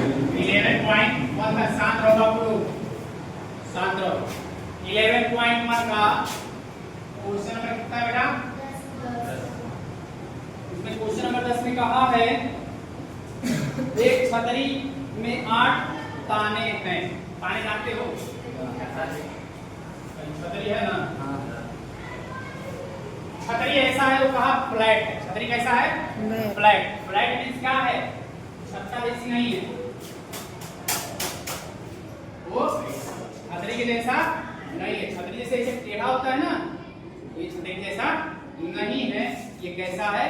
11.1 का शांत रहो बाबू लोग, शांत रहो। 11.1 का क्वेश्चन नंबर कितना है बेटा? इसमें क्वेश्चन नंबर 10 में कहा है एक छतरी में 8 ताने हैं। ताने जानते हो? छतरी है ना? छतरी ऐसा है, वो कहा फ्लैट है। छतरी कैसा है? फ्लैट। फ्लैट मींस क्या है? छत्ता जैसी नहीं है, वो छतरी के जैसा नहीं है। छतरी जैसे ऐसे टेढ़ा होता है ना, ये छतरी जैसा नहीं है। ये कैसा है?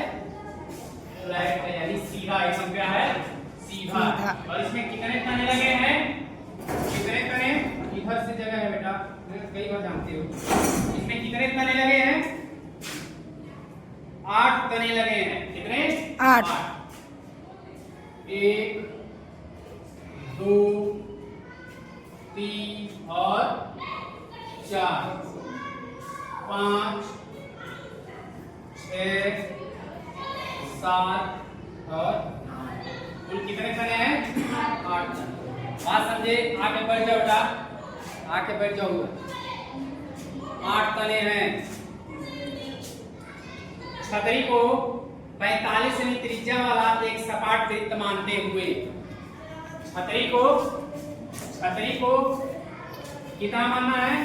फ्लैट है, यानी सीधा। एकदम क्या है? सीधा। और इसमें कितने तने लगे हैं? कितने तने? इधर से जगह है बेटा, कई बार जानते हो। इसमें कितने तने लगे हैं? 8 तने लगे हैं। कितने? 8। 1 2 3 और 4 5 6 7 और कुल कितने तने हैं? 8 तने। बात समझे? आके बैठ जाओ बेटा, आके बैठ जाओ। 8 तने हैं। छतरी को 45 सेमी त्रिज्या वाला एक सपाट वृत्त मानते हुए छतरी को कितना मानना है?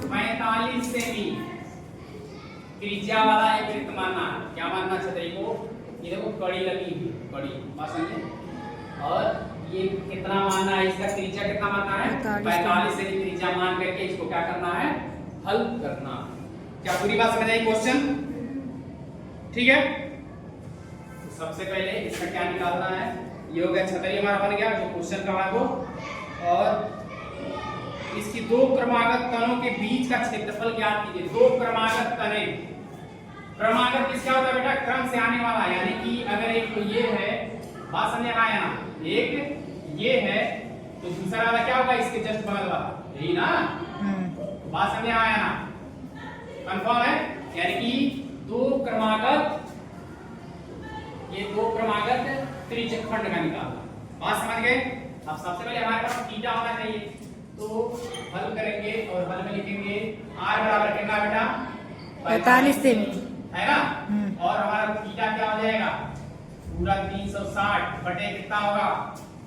45 सेमी त्रिज्या वाला एक वृत्त मानना है। क्या मानना? छतरी को ये देखो कड़ी लगी हुई, कड़ी, बात समझे? और ये कितना मानना है? इसका त्रिज्या कितना मानना है? 45 सेमी त्रिज्या मान करके इसको क्या करना है? हल करना। क्या पूरी बात समझ आई क्वेश्चन? ठीक है। तो सबसे पहले इसका क्या निकालना है? ये हो गया छतरी हमारा बन गया, जो क्वेश्चन का है वो। और इसकी दो क्रमागत तनों के बीच का क्षेत्रफल ज्ञात कीजिए। दो क्रमागत तने, क्रमागत किसका होता है बेटा? क्रम से आने वाला। यानी कि अगर एक तो ये है, बात समझ में आया ना? एक ये है तो दूसरा वाला क्या होगा? इसके जस्ट बगल वाला, यही ना? बात समझ में आया ना? कंफर्म है? यानी कि दो क्रमागत, ये दो क्रमागत त्रिज्यखंड का निकालना। बात समझ गए? अब सबसे पहले हमारे पास थीटा होना चाहिए, तो हल करेंगे और हल में लिखेंगे r बराबर कितना बेटा? 45 सेमी है ना? और हमारा थीटा क्या हो जाएगा? पूरा 360 बटे कितना होगा?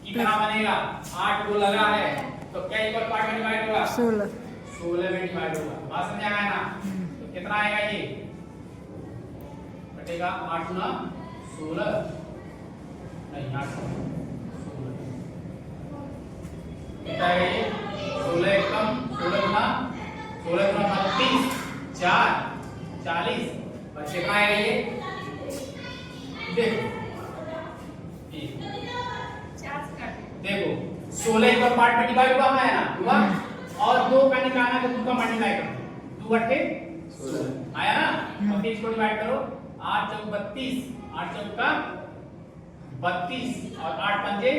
कितना बनेगा? 8 को लगा है तो क्या इक्वल पार्ट में डिवाइड होगा? 16 में डिवाइड होगा। बात समझ आया ना? तो कितना आएगा? ये बटेगा 8 गुना 16 नहीं 8 16 कितना है ये? 16 कम 16 गुना 32 4 40 और कितना आएगा ये? देखो देखो 16 का पार्ट में डिवाइड हुआ है ना? हुआ। और 2 का निकालना तो 2 का मल्टीप्लाई करो, 2 8 16 आया ना? अब इसको डिवाइड करो, 8 चौक 32, 8 चौक का 32 और 8 पंजे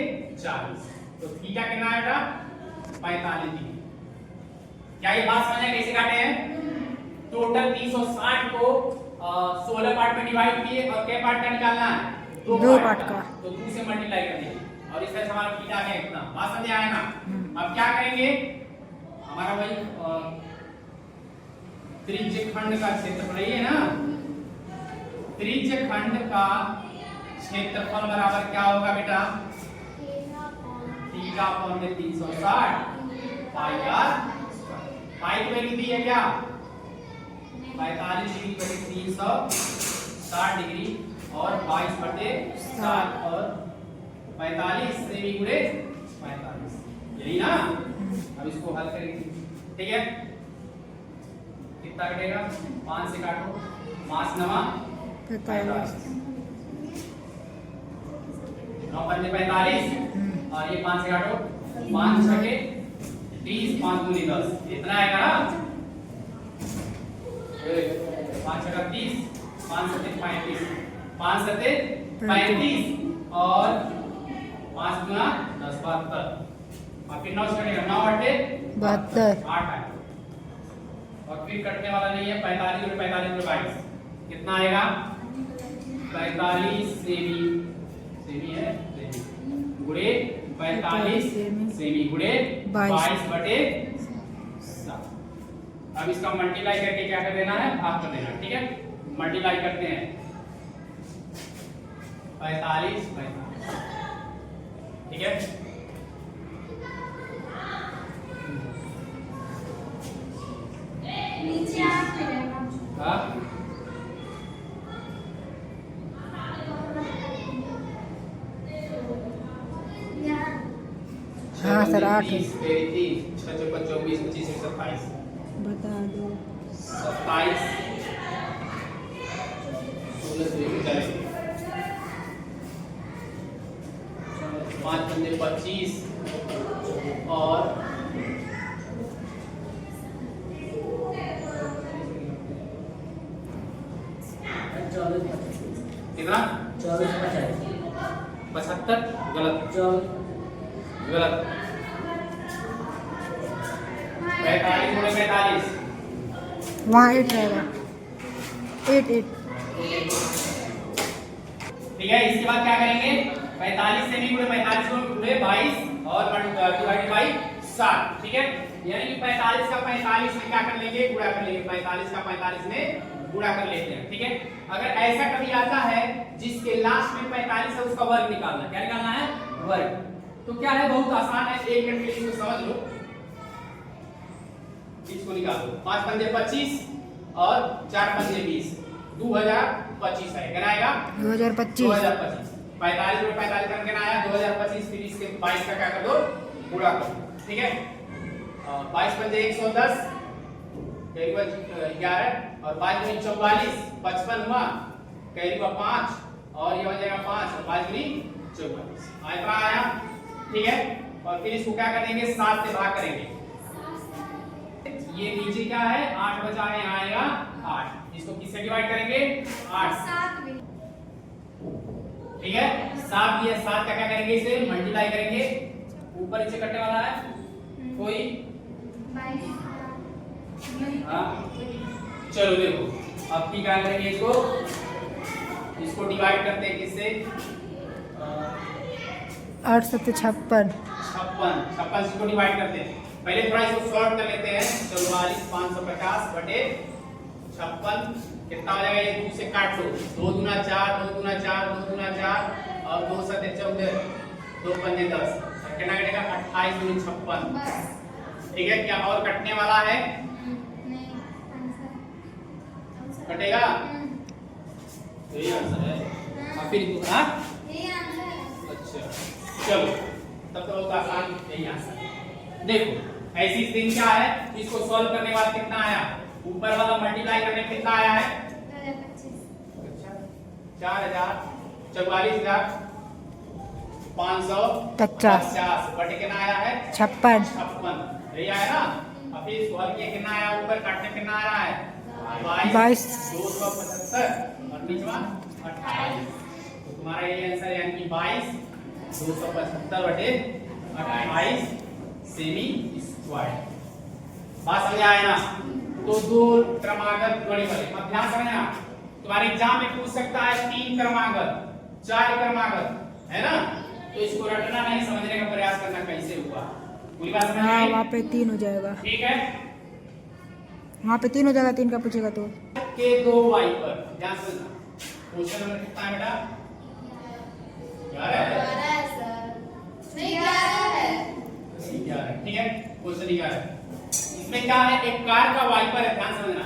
40। तो थीटा कितना आएगा? 45 डिग्री। क्या ये बात समझ में कैसे काटे हैं? टोटल 360 को 16 पार्ट में डिवाइड किए और क्या पार्ट का निकालना है? 2 पार्ट का, तो 2 से मल्टीप्लाई कर दिए और इसका हमारा थीटा है इतना। बात समझ आया ना? अब क्या करेंगे? हमारा वही त्रिज्यखंड का क्षेत्रफल है ना? त्रिज्यखंड का क्षेत्रफल बराबर क्या होगा बेटा? थीटा अपॉन में 360 पाई आर। पाई की वैल्यू दी है क्या? 45 डिग्री बटे 360 डिग्री और 22 बटे 7 और 45 सेमी गुणे 45, यही ना? अब इसको हल करेंगे, ठीक है? कितना कटेगा? 5 से काटो, 5 9 45, 9 5 45 और ये 5 से काटो, 5 छके 30, 5 दूनी 10, इतना आएगा ना? 5 छका 30, 5 सते 35, 5 सते 35 और 5 गुना 10 72 और फिर 9 से कटेगा, 9 8 72 8 आएगा और फिर कटने वाला नहीं है। 45 और 45 में 22 कितना आएगा? 45 सेमी है गुणे 45 सेमी गुणे 22 बटे 7। अब इसका मल्टीप्लाई करके क्या कर देना है, भाग कर देना। ठीक है, मल्टीप्लाई करते हैं 45 ठीक है। नीचे आप हाँ हाँ सर 8 है। 23, 24, 25, 27, बता दो 27, 16, 5 पंजे 25 और कितना 75 गलत गलत 45 गुणे 45 वहाँ 8 रहेगा 8 ठीक है। इसके बाद क्या करेंगे, 45 सेमी गुणे 45 गुणे 22 और डिवाइड बाई 7। ठीक है, यानी कि 45 का 45 में क्या कर लेंगे, गुणा कर लेंगे। 45 का 45 में गुणा कर लेते हैं। ठीक है, अगर ऐसा कभी आता है जिसके लास्ट में 45 है उसका वर्ग निकालना। क्या निकालना है, वर्ग। तो क्या है, बहुत आसान है, 1 मिनट के लिए इसको समझ लो। इसको निकालो, 5 पंजे 25 और 4 पंजे 20, 2025 है। क्या आएगा 2025 45 में 45 करके ना आया 2025। फिर इसके 22 का क्या कर दो, गुणा कर दो। ठीक है, 22 पंजे 110 करीब 11 और 5 गुनी 44 55 हुआ, करीब 5 और ये हो जाएगा 5 और 5 गुनी 44 इतना आया। ठीक है, और फिर इसको क्या करेंगे, 7 से भाग करेंगे। ये नीचे क्या है, 8 बचा है, यहाँ आएगा 8। इसको किससे डिवाइड करेंगे, 8। ठीक है, 7 ये 7 का क्या करेंगे, इसे मल्टीप्लाई करेंगे। ऊपर नीचे कटने वाला है कोई, हाँ चलो देखो अब की क्या करेंगे, इसको डिवाइड करते हैं किससे, 8 7 56 56 इसको डिवाइड करते हैं। पहले थोड़ा इसको सॉल्व कर लेते हैं। 44 550 बटे 56 कितना हो जाएगा, ये 2 से काट लो, 2 दूना 4 2 दूना 4 2 दूना 4 और 2 7 14 2 पंजे 10 कितना कटेगा 28 दूनी 56। ठीक है, क्या और कटने वाला है, कटेगा, यही आंसर है। अब फिर हाँ अच्छा चलो, तब तो बहुत आसान, यही आंसर है। देखो ऐसी स्थिति क्या है, इसको सॉल्व करने के बाद कितना आया, ऊपर वाला मल्टीप्लाई करने कितना आया है, 44,550 बटे कितना आया है 56 यही आया ना। अब फिर सॉल्व किया कितना आया, ऊपर काटने कितना आ रहा है 22 275 और नीचे 28। तो तुम्हारा ये आंसर यानी कि 22 275 बटे 28 सेमी स्क्वायर। बात समझ आया ना। तो दो क्रमागत गणित मत ध्यान समझना, तुम्हारे एग्जाम में पूछ सकता है 3 क्रमागत 4 क्रमागत है ना, तो इसको रटना नहीं, समझने का प्रयास करना कैसे हुआ, पूरी बात समझ में आई। वहाँ पे 3 हो जाएगा, ठीक है, वहाँ पे 3 हो जाएगा, 3 का पूछेगा तो के 2 वाइपर ध्यान से सुनना। क्वेश्चन नंबर कितना है बेटा, 11 है। ठीक है, क्वेश्चन 11 इसमें क्या है, एक कार का वाइपर है, ध्यान समझना।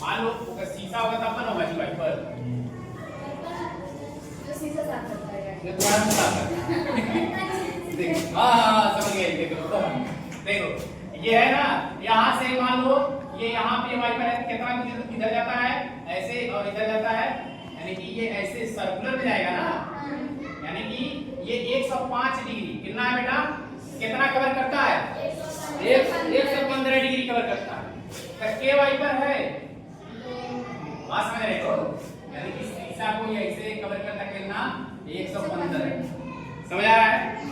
मान लो अगर शीशा होगा तो अपन होगा जी वाइपर, जो शीशा साफ करता है ये तुम्हारा मुद्दा है। देखो हाँ समझ गए, देखो ये है ना, यहाँ से मान लो ये यहाँ पे वाइपर है, कितना इधर जाता है ऐसे और इधर जाता है, यानी कि ये ऐसे सर्कुलर में जाएगा ना, यानी कि ये 105 डिग्री कितना है बेटा, कितना कवर करता है 115 डिग्री कवर करता है। तो के वाइपर है, बात समझ रहे हो, यानी कि शीशा को ऐसे कवर करता कितना 115 समझ आ रहा है।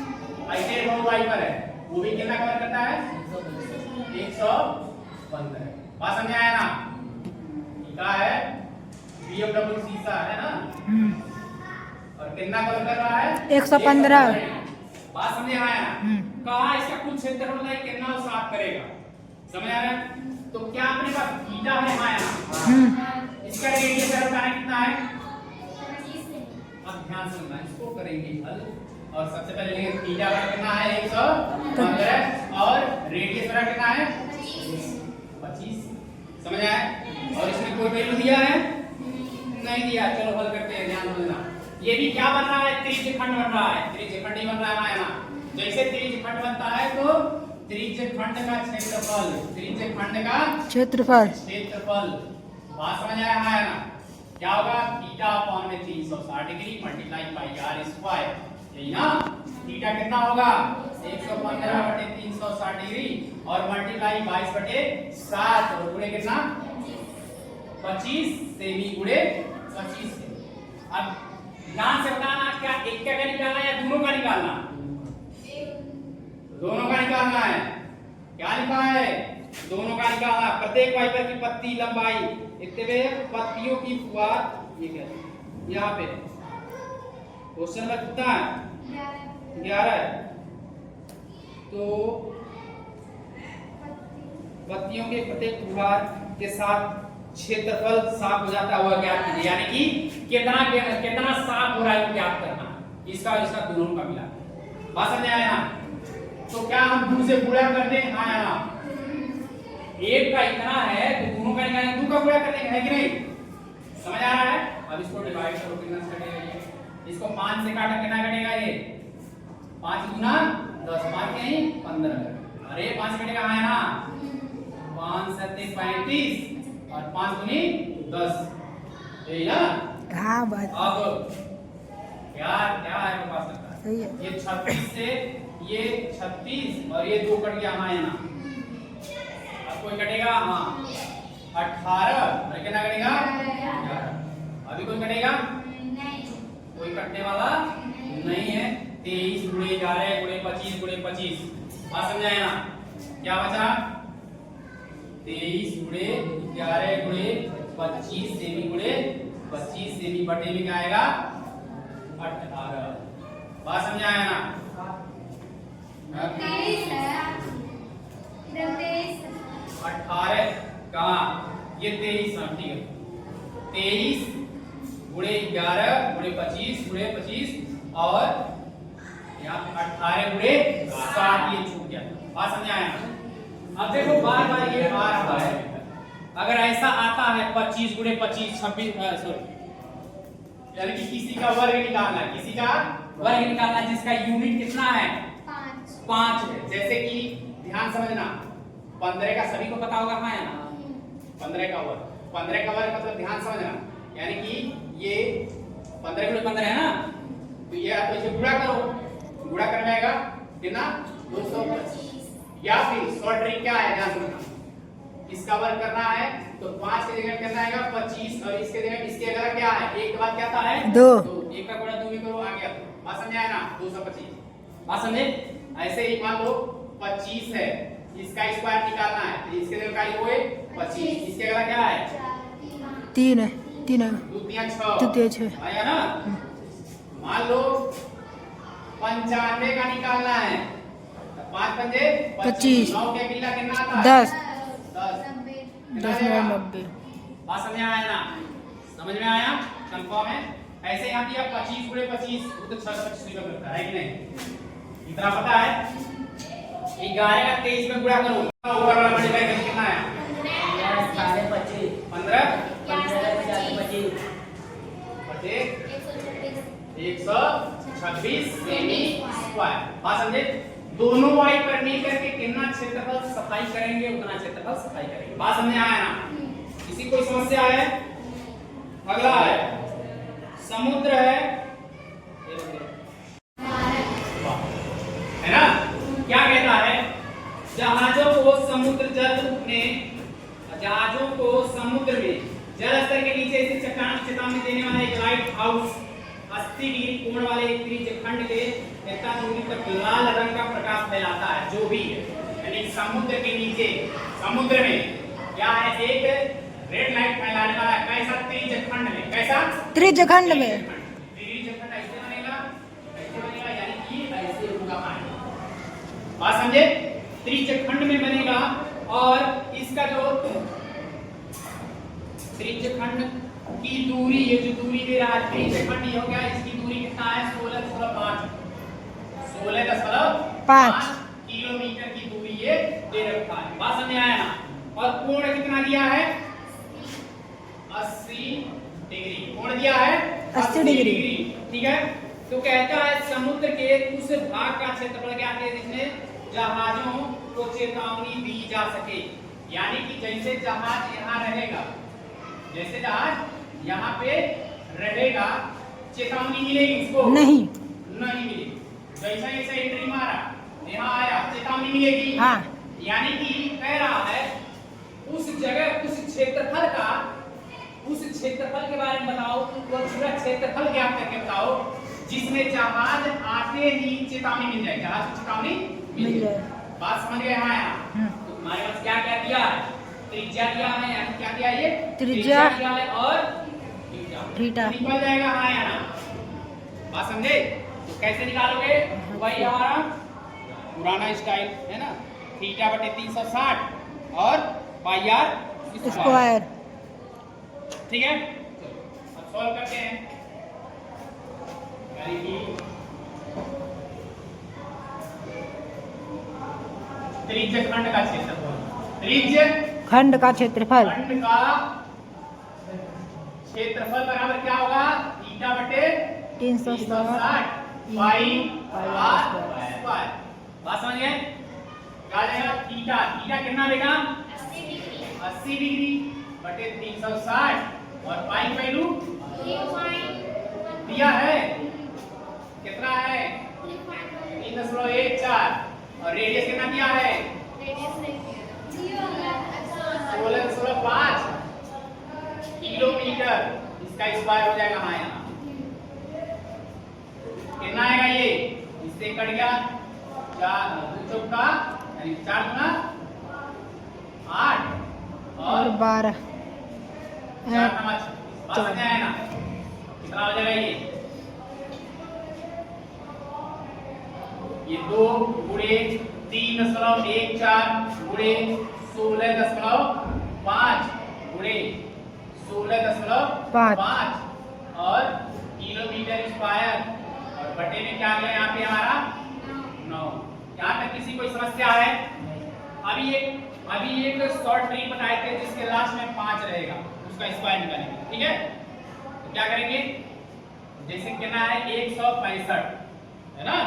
ऐसे वो वाइपर है, वो भी कितना कवर करता है 115। बात समझ आया ना, क्या है BMW शीशा है ना, और कितना कवर कर रहा है 115 बात समझ आया ना? कहा इसका कुल क्षेत्रफल है कितना वो साफ करेगा, समझ आ रहा है? तो क्या अपने पास थीटा है आया, इसका रेडियस बताना कितना है? अब ध्यान से सुनना, इसको करेंगे हल और सबसे पहले लेंगे थीटा का कितना है 115 और रेडियस का कितना है 25, समझ आया? और इसमें कोई वैल्यू दिया है नहीं दिया, चलो हल करते हैं, ध्यान देना। ये भी क्या बन रहा है, त्रिज्यखंड बन रहा है, त्रिज्यखंड ही बन रहा है ना। जैसे त्रिज्यखंड बनता है तो त्रिज्यखंड का क्षेत्रफल, त्रिज्यखंड का क्षेत्रफल बात समझ आया है ना? क्या होगा, थीटा अपॉन में 360 degree multiply by r square, यही ना। थीटा कितना होगा 115 बटे 360 डिग्री और मल्टीप्लाई 22/7 और गुणे कितना 25 से भी गुणे 25 से। अब ध्यान से बताना, क्या एक का निकालना है या दोनों का निकालना? दोनों का निकालना है। क्या लिखा है, दोनों का निकालना। प्रत्येक वाइपर की पत्ती लंबाई इतने पत्तियों की फुहार, ये क्या है यहाँ पे क्वेश्चन में कितना है 11 है, तो पत्तियों के प्रत्येक फुहार के साथ क्षेत्रफल साफ हो जाता हुआ ज्ञात कीजिए, यानी कि कितना साफ हो रहा है ज्ञात करना, इसका दोनों का मिला। बात समझ आया ना? तो क्या हम 2 से गुणा कर दें, हाँ या ना? एक का इतना है तो दोनों का निकालेंगे, 2 का गुणा कर देंगे, है कि नहीं? समझ आ रहा है? अब इसको डिवाइड करो, कितना कटेगा ये, इसको 5 से काटा कितना कटेगा ये 5 गुना 10, 5 के 15, अरे 5 कटेगा हाँ ना, 5 7 35 और 5 दूनी 10, यही ना? हाँ बात अब क्या क्या है मेरे पास लगता है सही है। ये 36 से ये 36 और ये 2 कट गया हाँ ना, अब कोई कटेगा हाँ 18 और कितना कटेगा 11, अभी कोई कटेगा नहीं, कोई कटने वाला नहीं है। 23 गुणे 11 गुणे 25 गुणे 25, बात समझाए ना? क्या बचा 23 गुणे 11 गुणे 25 से भी गुणे 25 से भी बटे में क्या आएगा 18, बात समझाया ना? 18 कहाँ, ये 23 ठीक है, 23 गुणे 11 गुणे 25 गुणे 25 और यहाँ 18 गुणे 60, ये छूट गया, बात समझाया ना? अब देखो बार बार ये आ रहा है, अगर ऐसा आता है 25 गुणे 25 26 सॉरी, यानी कि किसी का वर्ग निकालना है, किसी का वर्ग निकालना है जिसका यूनिट कितना है 5 है। जैसे कि ध्यान समझना, 15 का सभी को पता होगा हाँ है ना, 15 का वर्ग मतलब ध्यान समझना, यानी कि ये 15 गुणे 15 है ना, तो ये आप इसे गुणा करो, गुणा करने आएगा कितना 225, या फिर शॉर्ट ट्रिक क्या है ध्यान समझना, इसका वर्ग करना है तो 5 के जगह कितना आएगा 25 और इसके जगह इसके अगर क्या है एक के बाद क्या आता है 2, एक का गुणा 2 भी करो आ गया, बात समझ आया ना 225, बात समझे? ऐसे ही मान लो 25 है, इसका स्क्वायर निकालना है तो इसके जगह क्या होए 25, इसके अगला क्या है 3 है, 3 है 2 3 6 आया ना। मान लो 95 का निकालना है, 5 पंजे 25, 9 के मिला कितना आता है 10 90, बात समझ में आया ना? समझ में आया? कंफर्म है? ऐसे यहाँ दिया 25 गुणे 25 तो 625 निकल सकता है कि नहीं? इतना पता है? 11 का 23 में गुणा करो, ऊपर वाला मल्टीप्लाई करके कितना है 15 बटे 126 सेमी स्क्वायर, बात समझे? दोनों वाई पर मिल करके कितना क्षेत्रफल सफाई करेंगे उतना क्षेत्रफल सफाई करेंगे, बात समझ आया ना? किसी कोई समस्या है? अगला है समुद्र है ना, क्या कहता है जहाजों को समुद्र में जल स्तर के नीचे स्थित चट्टान की चेतावनी देने वाला एक लाइट हाउस 80 डिग्री कोण वाले एक त्रिज्यखंड के इतना दूरी तक लाल रंग का प्रकाश फैलाता है, जो भी है, यानी समुद्र के नीचे समुद्र में क्या है एक रेड लाइट फैलाने वाला है, कैसा त्रिज्यखंड में, कैसा त्रिज्यखंड में, त्रिज्यखंड ऐसे बनेगा यानी कि ऐसे होगा बात समझे? त्रिज्यखंड में बनेगा और इसका जो त्रिज्यखंड की दूरी, ये जो दूरी दे रहा है त्रिज्यखंड, ये हो गया, इसकी दूरी कितना है 16.5 किलोमीटर की दूरी ये दे रखा है। बात समझ आया ना? और कोण कितना दिया है 80 डिग्री, कोण दिया है 80 डिग्री। ठीक है, तो कहता है समुद्र के उस भाग का क्षेत्रफल क्या है जिसमें जहाजों को चेतावनी दी जा सके, यानी कि जैसे जहाज यहाँ रहेगा, जैसे जहाज यहाँ पे रहेगा, चेतावनी मिलेगी इसको? नहीं मिलेगी। जैसा जैसे एंट्री मारा, यहाँ आया, चेतावनी मिलेगी। हाँ। यानी कि कह रहा है उस जगह, उस क्षेत्रफल का, उस क्षेत्रफल के बारे में बताओ, वो पूरा क्षेत्रफल ज्ञात करके बताओ जिसमें जहाज आते ही चेतावनी मिल जाए, जहाज को चेतावनी मिल जाए। बात समझ गए? हाँ यार, तो हमारे पास क्या क्या दिया है? त्रिज्या दिया है, यानी क्या दिया? ये त्रिज्या दिया है और थीटा निकल जाएगा। हाँ यार, बात समझे? तो कैसे निकालोगे? वही हमारा पुराना स्टाइल है ना, थीटा बटे 360 और पाई आर स्क्वायर। ठीक है, अब सॉल्व करते हैं। त्रिज्यखंड का क्षेत्रफल, त्रिज्यखंड का क्षेत्रफल, खंड का क्षेत्रफल बराबर क्या होगा? थीटा बटे 360 पाई आर स्क्वायर। बात समझ गए? क्या देगा? थीटा, थीटा कितना देगा? 80 डिग्री बटे 360 और पाई की वैल्यू दिया है, कितना है? 3.14 और रेडियस कितना दिया है? 16.5 किलोमीटर, इसका स्क्वायर हो जाएगा। हाँ यहाँ कितना आएगा? ये इससे कट गया 4 चौका यानी 4 गुना 8 और 12 4 5। बात समझ आया ना? कितना हो जाएगा? ये 2 गुणे 3.14 गुणे 16.5 गुणे 16.5 और किलोमीटर स्क्वायर और बटे में क्या आ गया यहाँ पे हमारा 9। यहाँ तक किसी कोई समस्या है? अभी एक शॉर्ट ट्रिक बताए थे जिसके लास्ट में 5 रहेगा, उसका स्क्वायर निकालेंगे। ठीक है, तो क्या करेंगे? जैसे कितना है 165 है ना,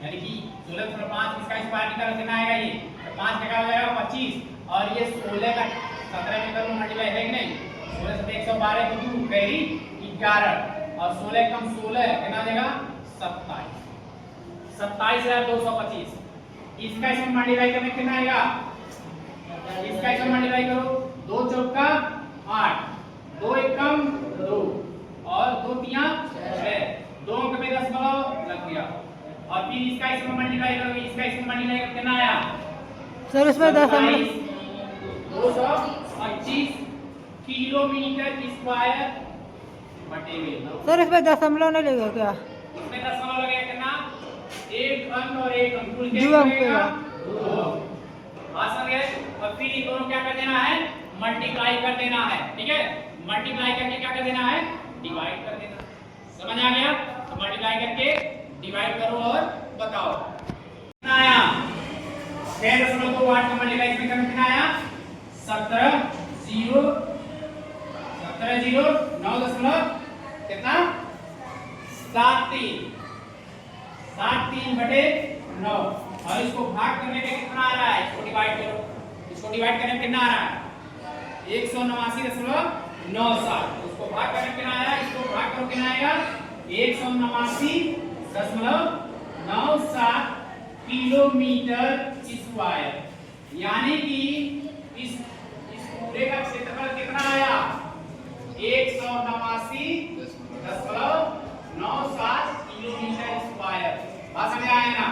यानी कि 16.5 इसका स्क्वायर निकालो, कितना आएगा? ये 5 का क्या हो जाएगा? 25 और ये 16 का 17 में करो मल्टीप्लाई है कि नहीं? 16 से 112 को 2 कैरी 11 और 16 कम 16 कितना देगा? 27। 27,225। इसका इसमें मल्टीप्लाई करने कितना आएगा? इसका इसमें मल्टीप्लाई करो, 2 चौका 8, 2 एकम 2 और 2 तिया 6, 2 अंक में 10 लग गया। और फिर इसका इसमें मल्टीप्लाई करोगे, इसका इसमें मल्टीप्लाई करके कितना आया? सर उसमें 225 किलोमीटर स्क्वायर बटे में। सर इसमें दशमलव नहीं लगेगा क्या? इसमें दशमलव लगेगा कितना? एक अंक और एक अंक कुल क्या 2 अंक लगेगा? 2। आसान है। और फिर ये दोनों क्या कर देना है? मल्टीप्लाई कर देना है। ठीक है, मल्टीप्लाई करके क्या कर देना है? डिवाइड कर देना। समझ आ गया? तो मल्टीप्लाई करके डिवाइड करो और बताओ कितना आया? 6.28 का मल्टीप्लाई इसमें करके कितना आया? 17 0 9 कितना? 7.3 बटे 9 और इसको भाग करने में कितना आ रहा है? इसको डिवाइड करो, इसको डिवाइड करने में कितना आ रहा है? 179.97। उसको भाग करने में कितना आया? इसको भाग करो, कितना आएगा? 179.97 किलोमीटर स्क्वायर, यानी कि इस पूरे का क्षेत्रफल कितना आया? 179.97 किलोमीटर स्क्वायर। बात समझ आया ना?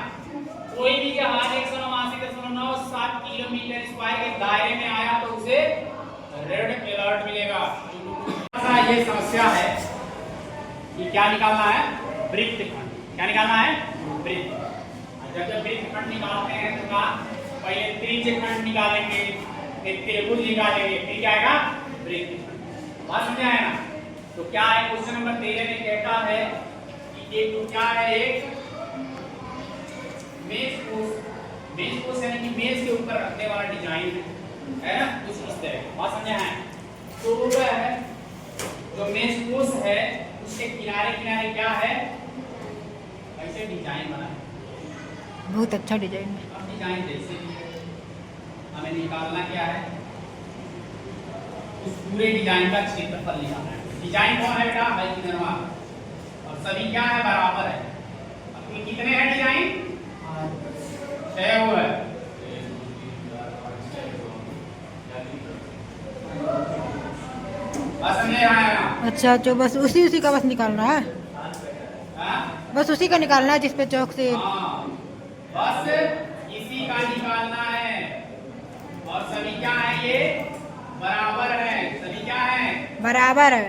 कोई भी जहाज 179.97 किलोमीटर स्क्वायर के दायरे में आया तो उसे रेड अलर्ट मिलेगा। ये समस्या है कि क्या निकालना है? वृत्तखंड। क्या निकालना है? वृत्त। जब जब वृत्तखंड निकालते हैं तो क्या पहले त्रिज्यखंड निकालेंगे, फिर त्रिभुज निकालेंगे, फिर क्या आएगा वृत्तखंड। बात समझ आया ना? तो क्या है क्वेश्चन नंबर 13 में कहता है कि एक तो क्या है, एक मेज पोस्ट यानी कि मेज के ऊपर रखने वाला डिजाइन है ना, कुछ इस तरह। बात समझ आया? तो वो है जो मेज पोस्ट है उसके किनारे किनारे क्या है, ऐसे डिजाइन बना है। बहुत अच्छा डिजाइन है। अब डिजाइन जैसे हमें निकालना क्या है, उस पूरे डिजाइन का क्षेत्रफल निकालना है। डिजाइन कौन है बेटा? हाइपोटेनस। और सभी क्या है? बराबर है। अब ये कितने हैं डिजाइन? 6 वो है। बस समझे आया ना? अच्छा तो बस उसी का बस निकालना है, हाँ? बस उसी का निकालना है जिस पे चौक से। हाँ, बस इसी का निकालना है। और सभी क्या है? ये बराबर है। सभी क्या है? बराबर है।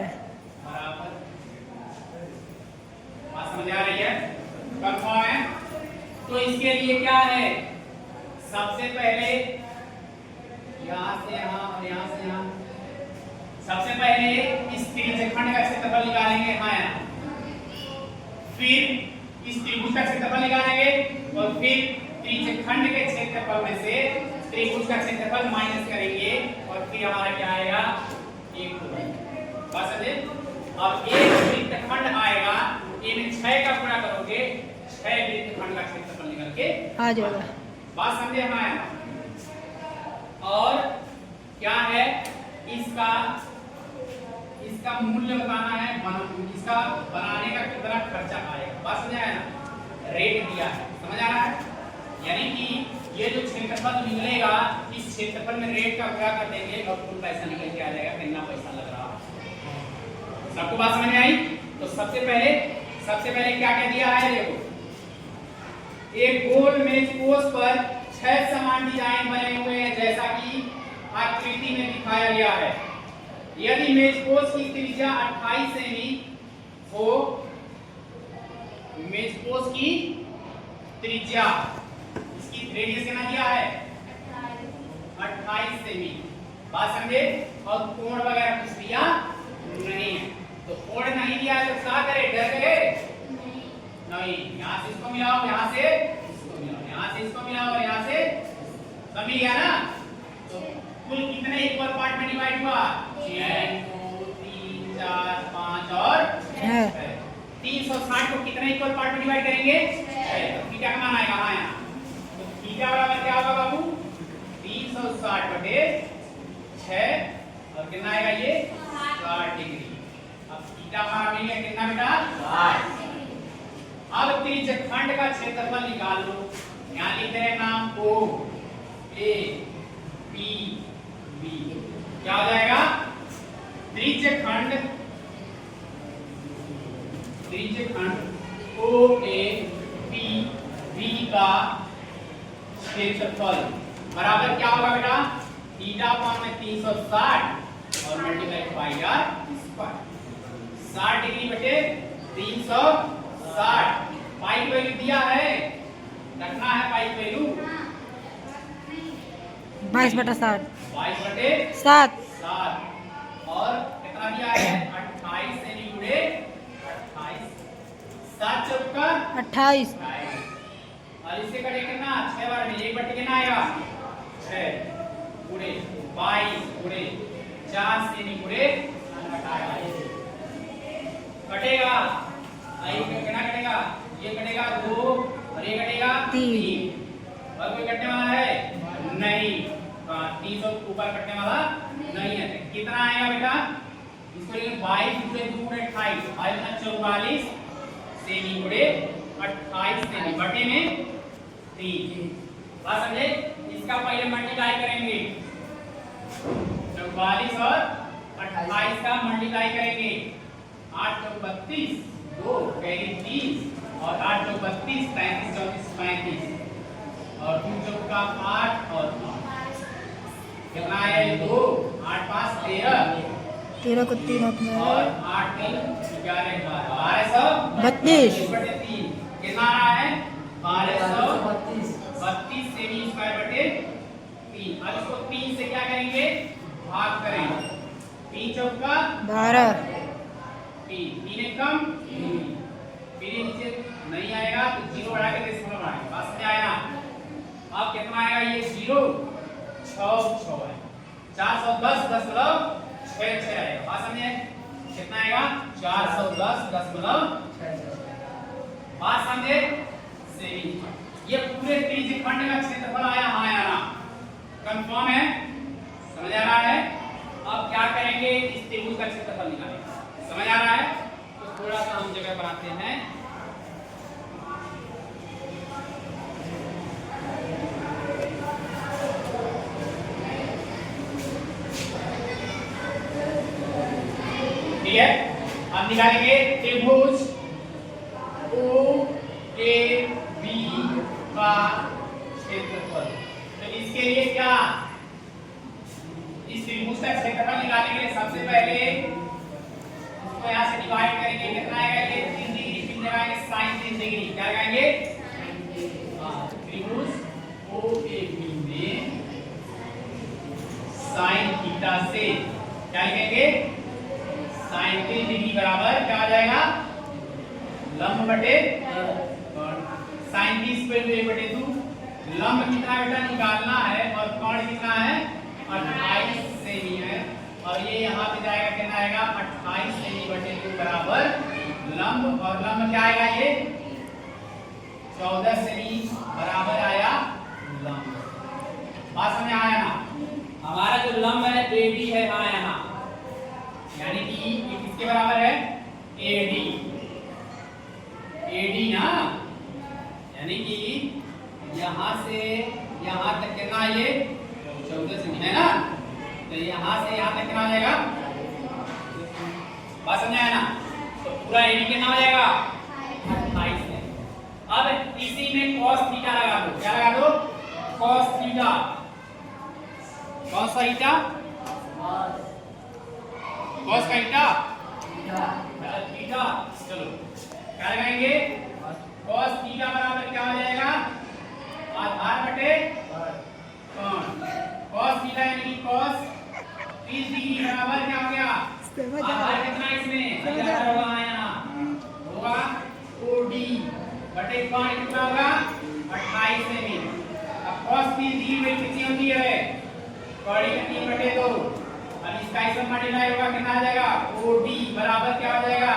बराबर। बात समझ आ रही है? कंफर्म है? तो इसके लिए क्या है, सबसे पहले यहाँ से यहाँ और यहाँ से यहाँ, सबसे पहले इस त्रिज्यखंड का क्षेत्रफल निकालेंगे, हाँ यहाँ, फिर इस त्रिभुज का क्षेत्रफल निकालेंगे और फिर त्रिज्यखंड के क्षेत्रफल में से त्रिभुज का क्षेत्रफल माइनस करेंगे और फिर हमारा क्या आएगा? 1 होगा। बात समझे? अब एक वृत्तखंड आएगा, इनमें 6 का गुणा करोगे, 6 वृत्तखंड का क्षेत्रफल निकल के आ जाएगा। बात समझे हमारे? और क्या है इसका मूल्य बताना है, इसका बनाने का कितना खर्चा आएगा। बात समझ आया ना? रेट दिया है, समझ आ रहा है? यानी कि ये जो क्षेत्रफल निकलेगा, इस क्षेत्रफल में रेट का गुणा कर देंगे और कुल पैसा निकल के आ जाएगा, कितना पैसा लग रहा है। सबको बात समझ में आई? तो सबसे पहले क्या क्या दिया है? देखो, एक गोल मेज पोस्ट पर 6 समान डिजाइन बने हुए हैं जैसा कि आकृति में दिखाया गया है। यदि मेज पोस्ट की त्रिज्या 28 सेमी हो, मेज पोस्ट की त्रिज्या, इसकी रेडियस कितना दिया है? 28 सेमी। बात समझे? और कोण वगैरह कुछ दिया नहीं है। तो कोण नहीं दिया है तो क्या करे? डर गए? नहीं। यहाँ से इसको मिलाओ, यहाँ से इसको मिलाओ, यहाँ से इसको मिलाओ और यहाँ से सब मिल गया ना? तो कुल कितने इक्वल पार्ट में डिवाइड हुआ? 1 2 3 4 5 और 6। 360 को कितने इक्वल पार्ट में डिवाइड करेंगे? 6। तो थीटा का मान आएगा हाँ यहाँ। तो थीटा बराबर क्या होगा बाबू? 360 बटे 6 और कितना आएगा ये? 60 डिग्री। अब थीटा हमारा मिल गया कितना बेटा? 60। अब त्रिज्यखंड का क्षेत्रफल निकाल लो। यहाँ लिख रहे हैं नाम O A B B। क्या हो जाएगा? त्रिज्यखंड O A B B का क्षेत्रफल बराबर क्या होगा बेटा? थीटा अपॉन में 360 और multiply pi r square. 60 degree बटे 360। पाई की वैल्यू दिया है, रखना है पाई की वैल्यू 22/7। 22/7 और कितना दिया है? 28 सेमी गुणे 28, 7 चौका 28। और इससे कटे कितना? 6 बार में 1 बटे कितना आएगा? 6 गुणे 22 गुणे 4 सेमी गुणे 28 कटेगा। आई कितना कटेगा? ये कटेगा 2 और ये कटेगा 3। और कोई कटने वाला है नहीं? 300 ऊपर कटने वाला नहीं है। कितना आएगा बेटा? इसको लेंगे 22 गुणे 2 गुणे 28, 44 सेमी गुणे 28 सेमी बटे में 3। बात समझे? इसका पहले मल्टीप्लाई करेंगे, 44 और 28 का मल्टीप्लाई करेंगे। 8 चौक 32, 2 कैरी 30 और 8 चौक 32, 33 34 35 और 2 चौक का 8 और 5 कितना आया? 2 8 5 13 13 को 3 होते और हैं 8 3 11 12 12 32 बटे 3 कितना आ रहा है? 1232 सेमी स्क्वायर बटे 3। अब इसको 3 से क्या करेंगे, भाग करेंगे। 3 चौका 12, 3 एकम 3। फिर ये नीचे नहीं आएगा तो 0 बढ़ा के दशमलव बढ़ाएंगे, बस में आएगा। अब कितना आएगा, ये 0 6 है 410.66 आएगा। बात समझे, कितना आएगा 410.66। बात समझे सेमी। ये पूरे त्रिज्यखंड का क्षेत्रफल आया, हाँ या ना, कंफर्म है, समझ आ रहा है। अब क्या करेंगे, इस त्रिभुज का क्षेत्रफल निकालेंगे, समझ आ रहा है। तो थोड़ा सा हम जगह बनाते हैं। ठीक है, अब निकालेंगे त्रिभुज OAB का क्षेत्रफल। तो इसके लिए क्या, इस त्रिभुज का क्षेत्रफल निकालने के लिए सबसे पहले इसको यहाँ से डिवाइड करेंगे। कितना आएगा, ये 3 डिग्री, फिर लगाएंगे sin 3 डिग्री। क्या लगाएंगे, त्रिभुज OAB में sin थीटा से क्या लिखेंगे, sin 3 डिग्री बराबर क्या आ जाएगा, लंब बटे sin 30 स्क्वायर 1/2। लंब कितना बेटा निकालना है और कोण कितना है 28 सेमी है। और ये यहाँ पे जाएगा, कितना आएगा 28 सेमी बटे 2 बराबर लंब। और लंब क्या आएगा, ये 14 सेमी बराबर आया लंब। बात समझ आया ना। हमारा जो लंब है AD है, हाँ यहाँ, यानी कि ये किसके बराबर है, AD ना, यानी कि यहाँ से यहाँ तक कितना, ये 14 सेमी है ना, तो यहाँ से यहाँ तक कितना आ जाएगा, बात समझ आया ना। तो पूरा AD कितना हो जाएगा 28 है। अब इसी में cos थीटा लगा दो, क्या लगा दो, cos थीटा। कौन सा थीटा, cos का थीटा, थीटा। चलो क्या लगाएंगे, cos थीटा बराबर क्या हो जाएगा, आधार बटे कोण। cos थीटा यानी कि cos 30 डिग्री बराबर क्या हो गया, आधार कितना इसमें होगा, यहाँ होगा OD बटे कोण कितना होगा 28 सेमी। अब cos 30 डिग्री में कितनी होती है, कौड़ी में 3/2। अब इसका इसमें मल्टीप्लाई होगा, कितना आ जाएगा, OD बराबर क्या हो जाएगा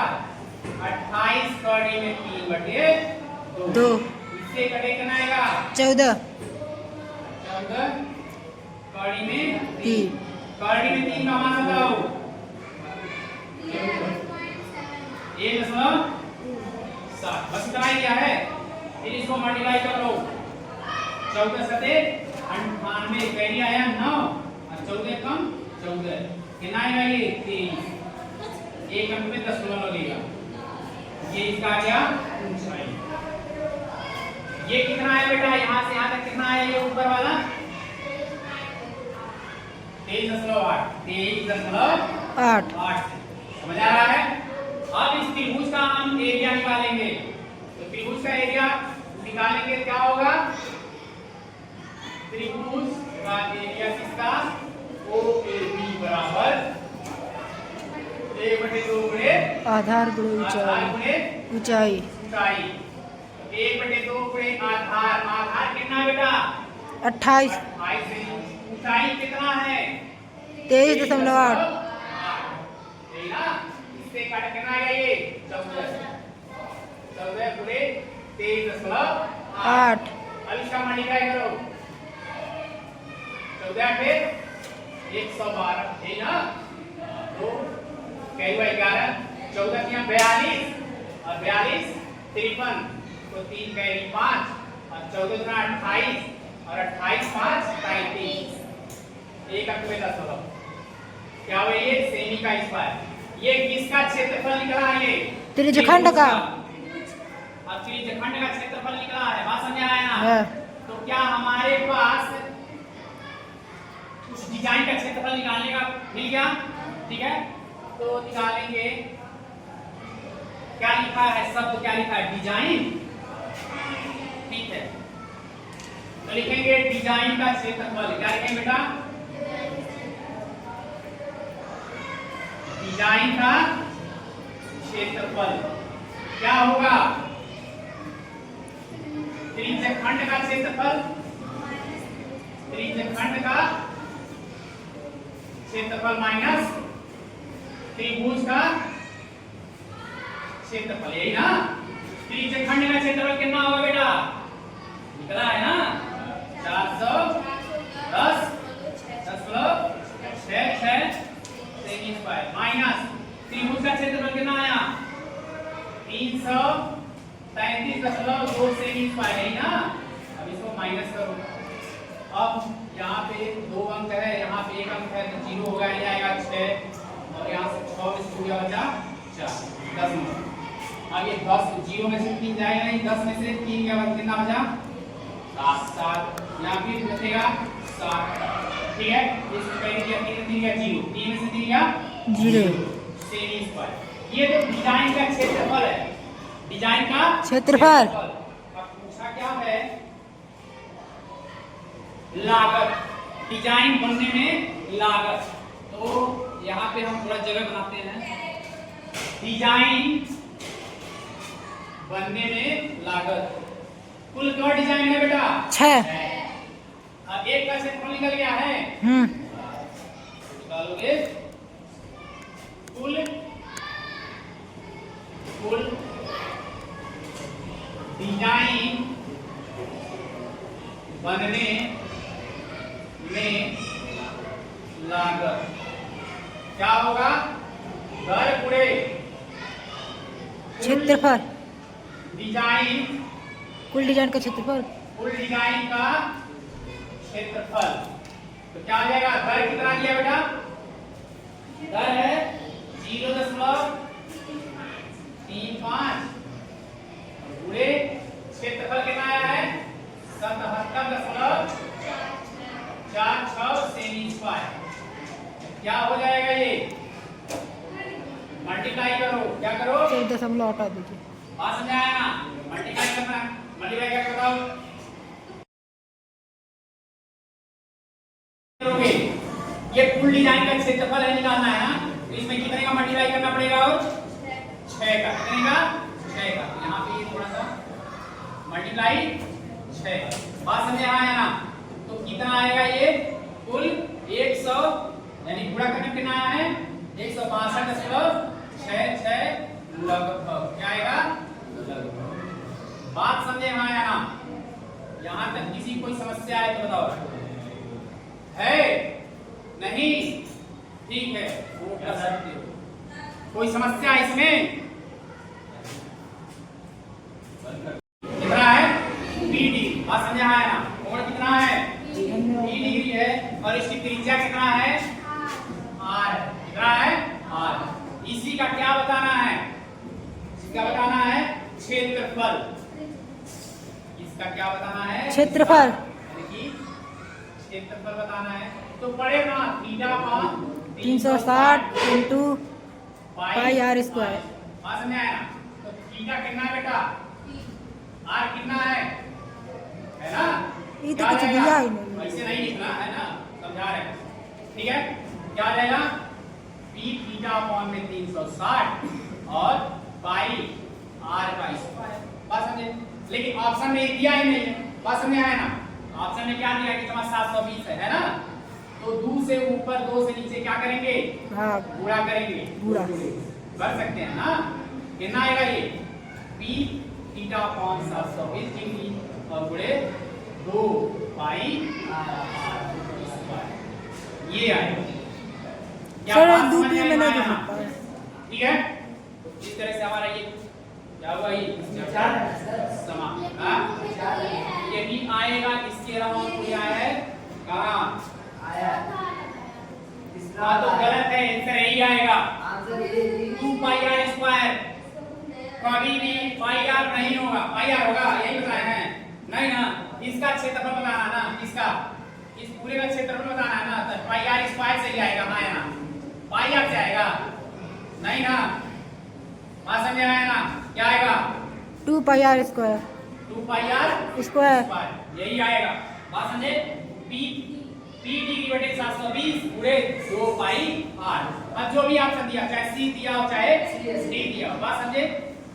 28 कौड़ी में 3/2। इससे कटे कितना आएगा 14 कौड़ी में 3। कौड़ी में 3 का मान बताओ, 1.7। बस इतना ही क्या है, फिर इसको मल्टीप्लाई कर लो। 14 सते 98, कैरी आया 9 और 14 कम 14, कितना आएगा ये 23। एक अंक में 10 लगेगा। ये इसका आ गया ऊंचाई। ये कितना है बेटा, यहाँ से यहाँ तक कितना है, ये ऊपर वाला 23.8 समझ आ रहा है। अब इस त्रिभुज का हम एरिया निकालेंगे। तो त्रिभुज का एरिया निकालेंगे, क्या होगा, त्रिभुज का एरिया किसका, OAB बराबर 1/2 गुणे आधार गुणे ऊंचाई। 1/2 गुणे आधार। आधार कितना बेटा 28। ऊंचाई कितना है 23.8। इससे काट कितना आएगा, ये 14 गुणे 23.8। अब इसका मल्टीप्लाई करो, 14 पे 112 है ना, तो कई बार 11, 14 यहाँ 42 और 42 53, तो 3 कैरी 5 और 14 गुना 28 और 28 5 35, एक अंक में 10 होगा। क्या हुआ, ये सेमी का स्क्वायर। ये किसका क्षेत्रफल निकला है, ये त्रिज्यखंड का। अब त्रिज्यखंड का क्षेत्रफल निकला है, बात समझ आया ना। हाँ। तो क्या हमारे पास उस डिजाइन का क्षेत्रफल निकालने का मिल गया, ठीक है। तो निकालेंगे, क्या लिखा है शब्द, क्या लिखा है डिजाइन, ठीक है, तो लिखेंगे डिजाइन का क्षेत्रफल। क्या लिखेंगे बेटा? डिजाइन का क्षेत्रफल क्या होगा? त्रिज्यखंड का क्षेत्रफल, त्रिज्यखंड का क्षेत्रफल माइनस त्रिभुज का क्षेत्रफल, यही ना? त्रिज्यखंड का क्षेत्रफल कितना होगा बेटा? निकला है ना? 410.66 सेमी स्क्वायर माइनस त्रिभुज का क्षेत्रफल कितना आया? 333.2 सेमी स्क्वायर, है ना? अब इसको माइनस करो। अब यहाँ पे 2 अंक है, यहाँ पे 1 अंक है, तो 0 होगा, ये आएगा 6 और यहाँ से 6 में से बचा 4, 10 नंबर। अब ये 10 0 में से 3 जाएगा नहीं, 10 में से 3 क्या बचा? कितना बचा? 7। यहाँ भी बचेगा 7, ठीक है? इसको पहले दिया 3 या 0, 3 में से 3 या 0 सेमी स्क्वायर। ये तो डिजाइन का क्षेत्रफल है, डिजाइन का क्षेत्रफल। अब पूछा क्या है? लागत, डिजाइन बनने में लागत। तो यहाँ पे हम थोड़ा जगह बनाते हैं। डिजाइन बनने में लागत, कुल क्या डिजाइन है बेटा? 6। अब एक का क्षेत्रफल निकल गया है, निकालोगे कुल डिजाइन बनने में लागत क्या होगा? घर गुणे क्षेत्रफल, डिजाइन, कुल डिजाइन का क्षेत्रफल, कुल डिजाइन का क्षेत्रफल। तो क्या आ जाएगा? घर कितना दिया बेटा? घर है 0.35 गुणे क्षेत्रफल कितना आया है? 77.46 सेमी स्क्वायर। क्या हो जाएगा ये? मल्टीप्लाई करो, क्या करो? 14 हटा दीजिए। बात समझ आया ना? मल्टीप्लाई करना है, मल्टीप्लाई क्या बताओ करोगे? ये फुल डिजाइन का क्षेत्रफल है, निकालना है ना? तो इसमें कितने का मल्टीप्लाई करना पड़ेगा? और 6 का। कितने का? 6 का। यहाँ पे ये थोड़ा सा मल्टीप्लाई 6। बात समझ आया ना? तो कितना आएगा ये? कुल 100, यानी पूरा करने कितना आया है? 162.66 लगभग। क्या आएगा? लगभग। बात समझे आया ना? यहाँ तक किसी कोई समस्या है तो बताओ। है? नहीं? ठीक है, वो कर सकते हो। कोई समस्या है इसमें? कितना है? BD। बात समझ आया ना? कोण कितना है? 3 डिग्री है और इसकी त्रिज्या कितना है? R। कितना है? R। इसी का क्या बताना है? इसका बताना है क्षेत्रफल। इसका क्या बताना है? क्षेत्रफल। क्षेत्रफल बताना है तो पड़ेगा theta upon 360 into pi r square. बात समझ आया ना? तो थीटा कितना है बेटा? r कितना है ना? ये तो कुछ दिया ही नहीं। ऐसे नहीं लिखना है ना, समझा रहे हैं, ठीक है? क्या आ जाएगा? p थीटा अपान में 360 और पाई r का स्क्वायर। बात समझे? लेकिन ऑप्शन में दिया ही नहीं है। बात समझ आया ना? ऑप्शन में क्या दिया कि तुम्हारा 720 है ना? तो 2 से ऊपर 2 से नीचे क्या करेंगे? गुणा करेंगे। गुणा कर सकते हैं ना? कितना आएगा ये? p थीटा अपान 720 डिग्री और गुणे 2 पाई r स्क्वायर, ये आएगा। सर 2 p में नहीं दिख सकता है। ठीक है? इस तरह से हमारा ये क्या हुआ? ये समाप्त। ये भी आएगा, इसके अलावा कोई आया है? कहाँ आया? तो गलत है, आंसर यही आएगा 2 पाई r स्क्वायर। कभी भी पाई r नहीं होगा, पाई r होगा, यही बताया है नहीं ना? इसका क्षेत्रफल बताना ना, इसका इस पूरे का क्षेत्रफल बताना है ना, तो पाई r स्क्वायर से ही आएगा। हाँ या ना? पाई r से आएगा नहीं ना? बात समझ आया ना? क्या आएगा? 2 pi r square. 2 pi r square. यही आएगा। बात समझे? पी डिग्री बटे 720 पूरे 2 पाई आर। अब जो भी ऑप्शन दिया, चाहे सी दिया हो चाहे डी दिया हो, बात समझे?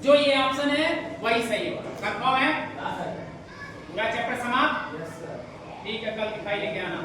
जो ये ऑप्शन है वही सही होगा। कंफर्म है? पूरा चैप्टर समाप्त। ठीक है, कल दिखाई लेके आना।